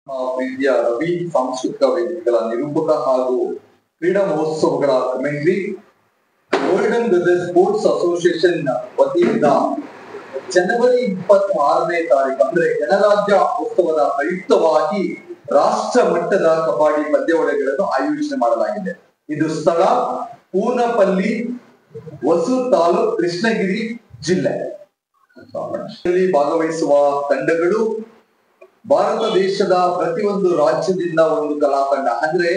ಪ್ರೀತಿಯ ರವಿ ಸಾಂಸ್ಕೃತಿಕ ವೇದಿಕೆಗಳ ನಿರೂಪಕ ಹಾಗೂ ಕ್ರೀಡಾ ಮಹೋತ್ಸವಗಳ commentary golden brothers sports association ವತಿಯಿಂದ ಜನವರಿ 26ನೇ ತಾರೀಕು ಅಂದ್ರೆ ಗಣರಾಜ್ಯ ಉತ್ಸವದ ಪ್ರಯುಕ್ತವಾಗಿ ರಾಷ್ಟ್ರ ಮಟ್ಟದ ಕಬಡ್ಡಿ ಪಂದ್ಯಾವಳಿಗಳನ್ನು ಆಯೋಜನೆ ಮಾಡಲಾಗಿದೆ. ಇದು ಸ್ಥಳ ಪೂನಪಲ್ಲಿ, ಹೊಸೂರು ತಾಲೂಕು, ಕೃಷ್ಣಗಿರಿ ಜಿಲ್ಲೆ. ಭಾಗವಹಿಸುವ ತಂಡಗಳು ಭಾರತ ದೇಶದ ಪ್ರತಿಯೊಂದು ರಾಜ್ಯದಿಂದ ಒಂದು ಕಲಾ ತಂಡ ಅಂದ್ರೆ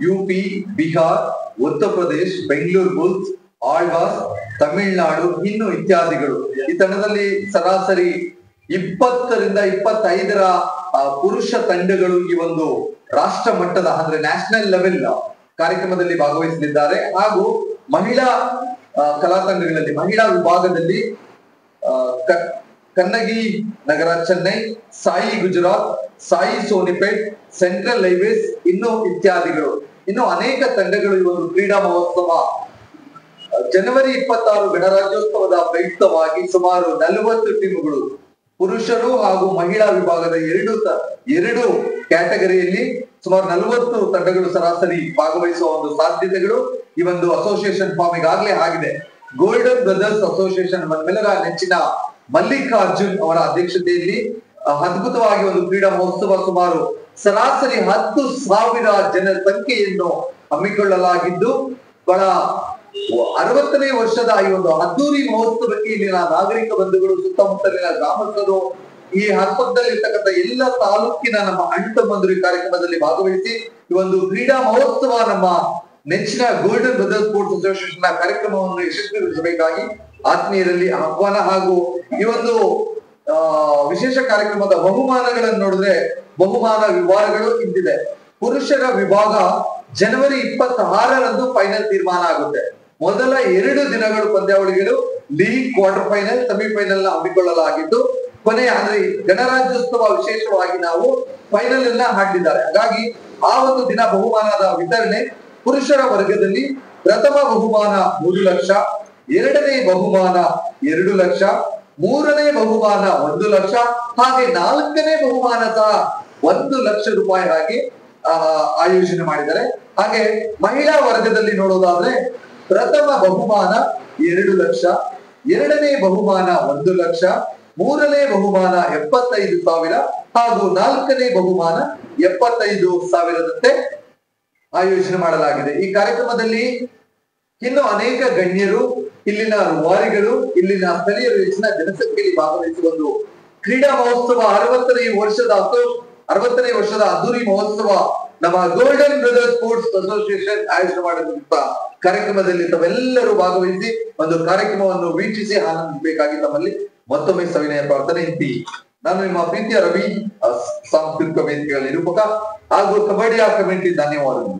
ಯುಪಿ, ಬಿಹಾರ್, ಉತ್ತರ ಪ್ರದೇಶ, ಬೆಂಗಳೂರು ಬುಲ್ಸ್, ಆಳ್ವಾಸ್, ತಮಿಳುನಾಡು ಇನ್ನು ಇತ್ಯಾದಿಗಳು. ಈ ತಂಡದಲ್ಲಿ ಸರಾಸರಿ 20ರಿಂದ 25ರ ಪುರುಷ ತಂಡಗಳು ಈ ಒಂದು ರಾಷ್ಟ್ರ ಮಟ್ಟದ ಅಂದ್ರೆ ನ್ಯಾಷನಲ್ ಲೆವೆಲ್ ಕಾರ್ಯಕ್ರಮದಲ್ಲಿ ಭಾಗವಹಿಸಲಿದ್ದಾರೆ. ಹಾಗೂ ಮಹಿಳಾ ಕಲಾ ತಂಡಗಳಲ್ಲಿ ಮಹಿಳಾ ವಿಭಾಗದಲ್ಲಿ ಕನ್ನಗಿ ನಗರ ಚೆನ್ನೈ, ಸಾಯಿ ಗುಜರಾತ್, ಸಾಯಿ ಸೋನಿಪೇಟ್, ಸೆಂಟ್ರಲ್ ಹೈವೇಸ್ ಇನ್ನು ಇತ್ಯಾದಿಗಳು. ಇನ್ನು ಅನೇಕ ತಂಡಗಳು ಈ ಒಂದು ಕ್ರೀಡಾ ಮಹೋತ್ಸವ ಜನವರಿ 26 ಗಣರಾಜ್ಯೋತ್ಸವದ ಪ್ರಯುಕ್ತವಾಗಿ ಸುಮಾರು 40 ಟೀಮ್ಗಳು ಪುರುಷರು ಹಾಗೂ ಮಹಿಳಾ ವಿಭಾಗದ ಎರಡು ಕ್ಯಾಟಗರಿಯಲ್ಲಿ ಸುಮಾರು 40 ತಂಡಗಳು ಸರಾಸರಿ ಭಾಗವಹಿಸುವ ಒಂದು ಸಾಧ್ಯತೆಗಳು ಈ ಒಂದು ಅಸೋಸಿಯೇಷನ್ ಫಾರ್ಮ್ ಈಗಾಗಲೇ ಆಗಿದೆ. ಗೋಲ್ಡನ್ ಬ್ರದರ್ಸ್ ಅಸೋಸಿಯೇಷನ್ ನಮ್ಮೆಲ್ಲರ ನೆಚ್ಚಿನ ಮಲ್ಲಿಕಾರ್ಜುನ್ ಅವರ ಅಧ್ಯಕ್ಷತೆಯಲ್ಲಿ ಅದ್ಭುತವಾಗಿ ಒಂದು ಕ್ರೀಡಾ ಮಹೋತ್ಸವ ಸುಮಾರು ಸರಾಸರಿ 10,000 ಜನರ ಸಂಖ್ಯೆಯನ್ನು ಹಮ್ಮಿಕೊಳ್ಳಲಾಗಿದ್ದು ಬಹಳ 60ನೇ ವರ್ಷದ ಈ ಒಂದು ಅದ್ದೂರಿ ಮಹೋತ್ಸವಕ್ಕೆ ಇಲ್ಲಿನ ನಾಗರಿಕ ಬಂಧುಗಳು, ಸುತ್ತಮುತ್ತಲಿನ ಗ್ರಾಮಸ್ಥರು, ಈ ಹಬ್ಬದಲ್ಲಿರ್ತಕ್ಕಂಥ ಎಲ್ಲ ತಾಲೂಕಿನ ನಮ್ಮ ಅಣ್ಣ ತಮ್ಮಂದಿರು ಈ ಕಾರ್ಯಕ್ರಮದಲ್ಲಿ ಭಾಗವಹಿಸಿ ಈ ಒಂದು ಕ್ರೀಡಾ ಮಹೋತ್ಸವ ನಮ್ಮ ನೆಚ್ಚಿನ ಗೋಲ್ಡನ್ ಬ್ರದರ್ಸ್ ಸ್ಪೋರ್ಟ್ಸ್ ಅಸೋಸಿಯೇಷನ್ ಕಾರ್ಯಕ್ರಮವನ್ನು ಯಶಸ್ವಿಗೊಳಿಸಬೇಕಾಗಿ ಆತ್ಮೀಯರಲ್ಲಿ ಆಹ್ವಾನ. ಹಾಗೂ ಈ ಒಂದು ವಿಶೇಷ ಕಾರ್ಯಕ್ರಮದ ಬಹುಮಾನಗಳನ್ನು ನೋಡಿದ್ರೆ ಬಹುಮಾನ ವಿಭಾಗಗಳು ಇಂತಿದೆ. ಪುರುಷರ ವಿಭಾಗ ಜನವರಿ 26ರಂದು ಫೈನಲ್ ತೀರ್ಮಾನ ಆಗುತ್ತೆ. ಮೊದಲ 2 ದಿನಗಳು ಪಂದ್ಯಾವಳಿಗಳು ಲೀಗ್, ಕ್ವಾರ್ಟರ್ ಫೈನಲ್, ಸೆಮಿಫೈನಲ್ ಹಮ್ಮಿಕೊಳ್ಳಲಾಗಿದ್ದು ಕೊನೆಯ ಅಂದ್ರೆ ಗಣರಾಜ್ಯೋತ್ಸವ ವಿಶೇಷವಾಗಿ ನಾವು ಫೈನಲ್ ಅನ್ನ ಹಾಕಿದ್ದಾರೆ. ಹಾಗಾಗಿ ಆ ಒಂದು ದಿನ ಬಹುಮಾನದ ವಿತರಣೆ ಪುರುಷರ ವರ್ಗದಲ್ಲಿ ಪ್ರಥಮ ಬಹುಮಾನ 3 ಲಕ್ಷ, ಎರಡನೇ ಬಹುಮಾನ 2 ಲಕ್ಷ, ಮೂರನೇ ಬಹುಮಾನ 1 ಲಕ್ಷ, ಹಾಗೆ 4ನೇ ಬಹುಮಾನ ಸಹ 1 ಲಕ್ಷ ರೂಪಾಯಿ ಹಾಗೆ ಆಯೋಜನೆ ಮಾಡಿದ್ದಾರೆ. ಹಾಗೆ ಮಹಿಳಾ ವರ್ಗದಲ್ಲಿ ನೋಡೋದಾದ್ರೆ ಪ್ರಥಮ ಬಹುಮಾನ 2 ಲಕ್ಷ, ಎರಡನೇ ಬಹುಮಾನ 1 ಲಕ್ಷ, ಮೂರನೇ ಬಹುಮಾನ 75,000 ಹಾಗೂ 4ನೇ ಬಹುಮಾನ 75,000ದಂತೆ ಆಯೋಜನೆ ಮಾಡಲಾಗಿದೆ. ಈ ಕಾರ್ಯಕ್ರಮದಲ್ಲಿ ಇನ್ನು ಅನೇಕ ಗಣ್ಯರು, ಇಲ್ಲಿನ ರೂವಾರಿಗಳು, ಇಲ್ಲಿನ ಸ್ಥಳೀಯರು ಹೆಚ್ಚಿನ ಜನಸಂಖ್ಯೆಯಲ್ಲಿ ಭಾಗವಹಿಸುವ ಒಂದು ಕ್ರೀಡಾ ಮಹೋತ್ಸವ 60ನೇ ವರ್ಷದ ಅದ್ದೂರಿ ಮಹೋತ್ಸವ ನಮ್ಮ ಗೋಲ್ಡನ್ ಬ್ರದರ್ಸ್ ಸ್ಪೋರ್ಟ್ಸ್ ಅಸೋಸಿಯೇಷನ್ ಆಯೋಜನೆ ಮಾಡಿರುವಂತಹ ಕಾರ್ಯಕ್ರಮದಲ್ಲಿ ತಾವೆಲ್ಲರೂ ಭಾಗವಹಿಸಿ ಒಂದು ಕಾರ್ಯಕ್ರಮವನ್ನು ವೀಕ್ಷಿಸಿ ಆನಂದಿಸಬೇಕಾಗಿ ತಮ್ಮಲ್ಲಿ ಮತ್ತೊಮ್ಮೆ ಸವಿನಯ ಪ್ರಾರ್ಥನೆ. ನಾನು ನಿಮ್ಮ ಪ್ರೀತಿಯ ರವಿ ಸಾಂಸ್ಕೃತಿಕ ವೇದಿಕೆಗಳ ನಿರೂಪಕ ಹಾಗೂ ಕಬಡ್ಡಿಯ ಕಮೆಂಟ್ರಿ. ಧನ್ಯವಾದಗಳು.